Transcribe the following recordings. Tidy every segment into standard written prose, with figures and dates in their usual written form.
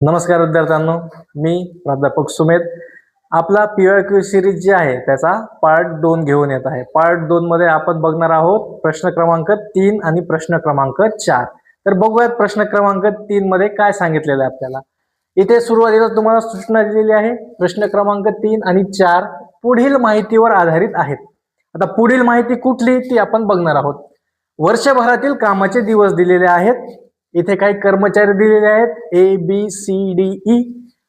नमस्कार विद्यार्थ्यांनो, मी प्राध्यापक सुमेध. आपला PYQ सिरीज जी आहे त्याचा पार्ट 2 घेऊन येत आहे. पार्ट 2 मध्ये आपण बघणार आहोत प्रश्न क्रमांक 3 आणि प्रश्न क्रमांक 4. तर बघूयात प्रश्न क्रमांक 3 मध्ये काय सांगितलेलं आहे आपल्याला. इथे सुरुवातीला तुम्हाला सूचना दिलेली आहे. प्रश्न क्रमांक 3 आणि 4 पुढील माहितीवर आधारित आहेत. आता पुढील माहिती कुठली ती आपण बघणार आहोत. वर्षभरातील कामाचे दिवस दिलेले आहेत. इथे काही कर्मचारी दिलेले आहेत ABCDE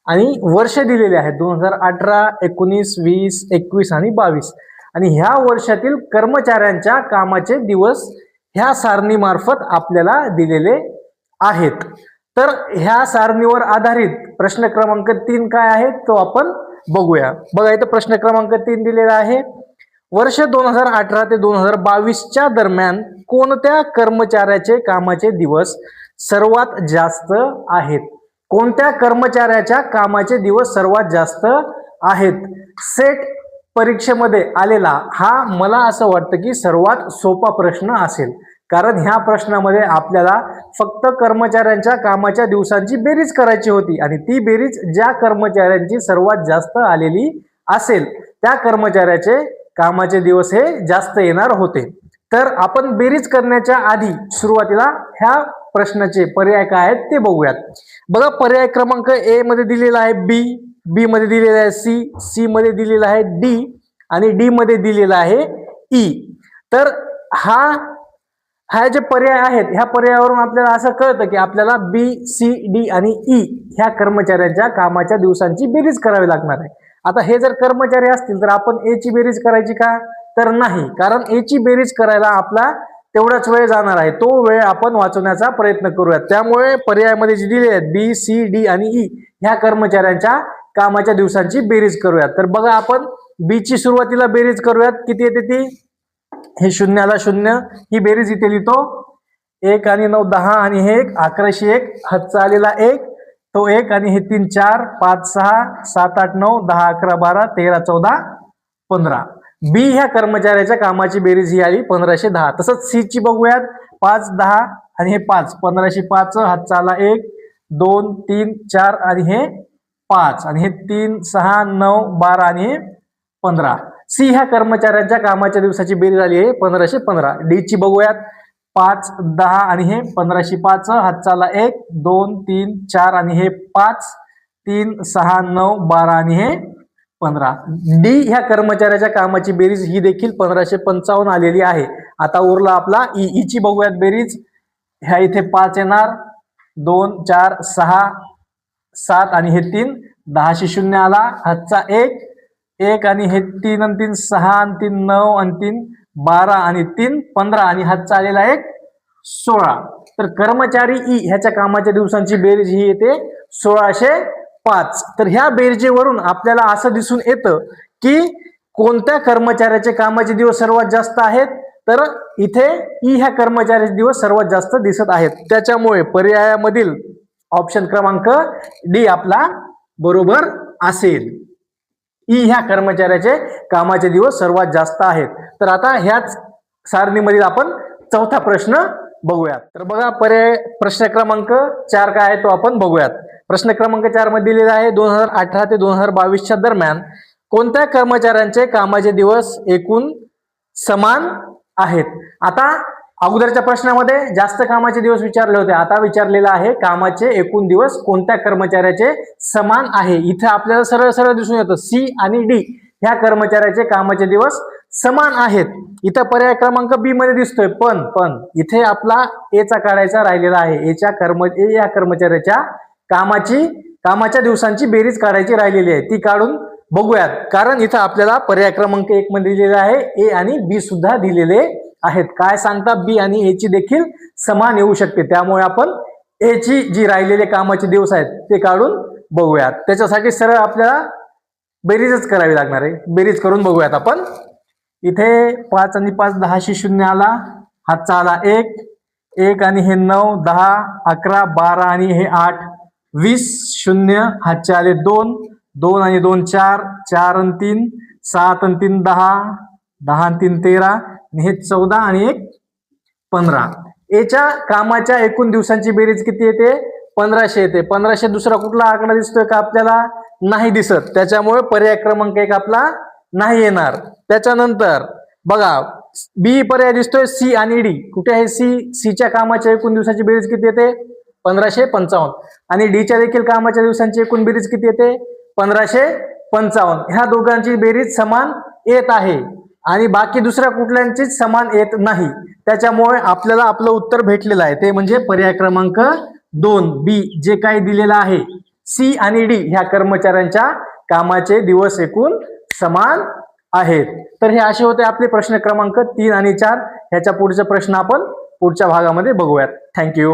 आणि वर्ष दिलेले आहेत 2018, 19, 20, 21 आणि 22. आणि ह्या वर्षातील कर्मचाऱ्यांच्या कामाचे दिवस ह्या सारणी मार्फत आपल्याला दिलेले आहेत. तर ह्या सारणीवर आधारित प्रश्न क्रमांक 3 काय आहे तो आपण बघूया. बघा इथं प्रश्न क्रमांक 3 दिलेला आहे. वर्ष 2018 ते 2022 दरम्यान कोणत्या कर्मचाऱ्याचे कामाचे दिवस सर्वात जास्त आहेत? कोणत्या कर्मचाऱ्याच्या कामाचे दिवस सर्वात जास्त आहेत? सेट परीक्षेमध्ये आलेला हा मला असं वाटतं की सर्वात सोपा प्रश्न असेल, कारण ह्या प्रश्नामध्ये आपल्याला फक्त कर्मचाऱ्यांच्या कामाच्या दिवसांची बेरीज करायची होती आणि ती बेरीज ज्या कर्मचाऱ्यांची सर्वात जास्त आलेली असेल त्या कर्मचाऱ्याचे कामाचे दिवस हे जास्त येणार होते. तर आपण बेरीज करण्याच्या आधी सुरुवातीला ह्या प्रश्नाचे पर्याय काय आहेत ते बघूयात. बघा पर्याय क्रमांक A मध्ये दिलेला आहे B मध्ये दिलेला आहे C मध्ये दिलेला आहे D आणि D मध्ये दिलेला आहे E. तर हा जे पर्याय आहेत ह्या पर्यायावरून आपल्याला असं कळतं की आपल्याला B, C, D आणि E ह्या कर्मचाऱ्यांच्या कामाच्या दिवसांची बेरीज करावी लागणार आहे. आता हे जर कर्मचारी असतील तर आपण A ची बेरीज करायची का? तर नाही, कारण A ची बेरीज करायला आपला तेवढाच वेळ जाणार आहे. तो वेळ आपण वाचवण्याचा प्रयत्न करूयात. त्यामुळे पर्यायामध्ये जे दिले आहेत B, C, D आणि E ह्या कर्मचाऱ्यांच्या कामाच्या दिवसांची बेरीज करूयात. तर बघा आपण B ची सुरुवातीला बेरीज करूयात. किती येते ती? हे शून्याला शून्य, ही बेरीज इथे लिहितो. 1 आणि 9 10 आणि हे 1 1101, हातचा आलेला 1 तो 1 आणि हे 3 4 5 6 7 8 9 10 11 12 13 14 15. B ह्या कर्मचाऱ्याच्या कामाची बेरीज ही आली 1510. तसंच C ची बघूयात. 5 10 आणि हे 5 1505, हातचा आला 1 2 3 4 आणि हे 5 आणि हे 3 6 9 12 आणि हे 15. C ह्या कर्मचाऱ्यांच्या कामाच्या दिवसाची बेरीज आली आहे 1515. D ची बघूयात. 5 10 आणि हे 1505, हातचा आला 1 2 3 4 आणि हे 5 3 6 9 12 आणि हे 15. D ह्या कर्मचाऱ्याच्या कामाची बेरीज ही देखील 1555 आलेली आहे. आता उरला आपला E ची बघूयात बेरीज. ह्या इथे 5 येणार, 2 4 6 7 आणि हे 3 10 0 आला, हातचा 1 1 आणि हे 3 आणि 3 6 आणि 3 9 आणि 3 12 आणि 3 15 आणि हातचा आलेला 1 16. तर कर्मचारी E ह्याच्या कामाच्या दिवसांची बेरीज ही येते 1605. तर ह्या बेरजेवरून आपल्याला असं दिसून येतं की कोणत्या कर्मचाऱ्याचे कामाचे दिवस सर्वात जास्त आहेत. तर इथे E ह्या कर्मचाऱ्याचे दिवस सर्वात जास्त दिसत आहेत. त्याच्यामुळे पर्यायामधील ऑप्शन क्रमांक D आपला बरोबर असेल. E ह्या कर्मचाऱ्याचे कामाचे दिवस सर्वात जास्त आहेत. तर आता ह्याच सारणीमधील आपण चौथा प्रश्न बघूयात. तर बघा पर्याय प्रश्न क्रमांक 4 काय आहे तो आपण बघूयात. प्रश्न क्रमांक 4 मध्ये दिलेला आहे 2018 ते 2022 दरम्यान कोणत्या कर्मचाऱ्यांचे कामाचे दिवस एकूण समान आहेत. आता अगोदरच्या प्रश्नामध्ये जास्त कामाचे दिवस विचारले होते, आता विचारलेला आहे कामाचे एकूण दिवस कोणत्या कर्मचाऱ्याचे समान आहे. इथे आपल्याला सरळ सरळ दिसून येतं C आणि D ह्या कर्मचाऱ्याचे कामाचे दिवस समान आहेत. इथं पर्याय क्रमांक B मध्ये दिसतोय, पण इथे आपला A चा काढायचा राहिलेला आहे. A या कर्मचाऱ्याच्या कामाच्या दिवसांची बेरीज काढायची राहिलेली आहे, ती काढून बघूयात. कारण इथं आपल्याला पर्याय क्रमांक 1 मध्ये दिलेला आहे A आणि B सुद्धा दिलेले आहेत. काय सांगता B आणि A ची देखील समान येऊ शकते. त्यामुळे आपण A ची जी राहिलेले कामाचे दिवस आहेत ते काढून बघूयात. त्याच्यासाठी सरळ आपल्याला बेरीजच करावी लागणार आहे. बेरीज करून बघूयात आपण. इथे 5 आणि 5 10 0 आला, हातचा आला 1 1 आणि हे 9 10 11 12 आणि हे 8 20 0, हातचे आले 2 2 आणि 2 4 4 आणि 3 7 आणि 3 10 10 आणि 3 13 आणि हे 14 आणि 1 15. एच्या कामाच्या एकूण दिवसांची बेरीज किती येते 1500 येते. 1500 दुसरा कुठला आकडा दिसतोय का आपल्याला? नाही दिसत. त्याच्यामुळे पर्याय क्रमांक 1 आपला नाही येणार. त्याच्यानंतर बघा बी पर्याय दिसतोय सी आणि डी. कुठे आहे सी? सीच्या कामाच्या एकूण दिवसाची बेरीज किती येते? 1555. आणि डीच्या देखील कामाच्या दिवसांची एकूण बेरीज किती येते? 1555. ह्या दोघांची बेरीज समान येत आहे आणि बाकी दुसऱ्या कुठल्यांचीच समान येत नाही. त्याच्यामुळे आपल्याला आपलं उत्तर भेटलेलं आहे, ते म्हणजे पर्याय क्रमांक 2 बी जे काही दिलेलं आहे. सी आणि डी ह्या कर्मचाऱ्यांच्या कामाचे दिवस एकूण समान आहेत. तर हे असे होते आपले प्रश्न क्रमांक 3 आणि 4. ह्याच्या पुढचे प्रश्न आपण पुढच्या भागामध्ये बघूयात. थँक्यू.